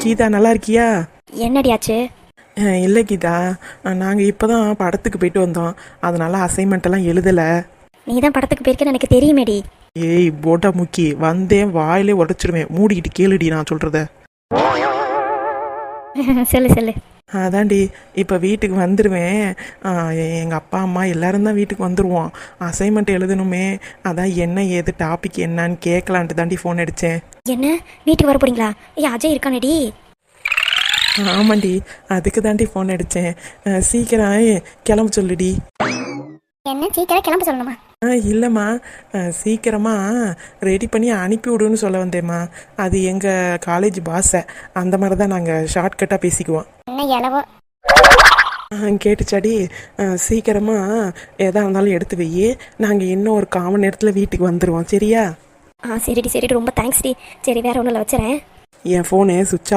கீதா நல்லா இருக்கியா? என்னடி ஆச்சு? இல்லை கீதா, நாங்கள் இப்போ தான் படத்துக்கு போயிட்டு வந்தோம். அதனால அசைன்மெண்ட் எல்லாம் எழுதலை. நீ தான் படத்துக்கு போயிருக்கேன்னு எனக்கு தெரியுமேடி. ஏய் போட்டா முக்கி, வந்தேன் வாயிலே உடச்சிடுவேன். மூடிக்கிட்டு கேளுடி நான் சொல்கிறத. சொல்லு சொல்லு. அதான்டி இப்போ வீட்டுக்கு வந்துடுவேன். எங்கள் அப்பா அம்மா எல்லாரும் தான் வீட்டுக்கு வந்துடுவோம். அசைன்மெண்ட் எழுதணுமே, அதான் என்ன ஏது டாபிக் என்னன்னு கேட்கலான்ட்டு தாண்டி ஃபோன் அடித்தேன். என்ன வீட்டுக்கு வர போறீங்களா? ஏய் அஜய் இருக்கானேடி. ஆமாண்டி, அதுக்கு தாண்டி ஃபோன் அடித்தேன். சீக்கிரம் கிளம்ப சொல்லுடி. என்ன சீக்கிரம் கிளம்ப சொல்லணுமா? இல்லைம்மா, சீக்கிரமாக ரெடி பண்ணி அனுப்பி விடுன்னு சொல்ல வந்தேம்மா. அது எங்கள் காலேஜ் பாஸை, அந்த மாதிரி தான் நாங்கள் ஷார்ட்கட்டாக பேசிக்குவோம். என்ன எளவோ கேட்டுச்சாடி? சீக்கிரமாக எதா இருந்தாலும் எடுத்து வை. நாங்கள் இன்னும் ஒரு 1/4 மணி நேரத்தில் வீட்டுக்கு வந்துடுவோம், சரியா? சரிடி சரிடி, ரொம்ப தேங்க்ஸ் டி. சரி வேற ஒன்றும் இல்லை, வச்சுறேன். என் ஃபோனு சுவிட்ச் ஆஃப்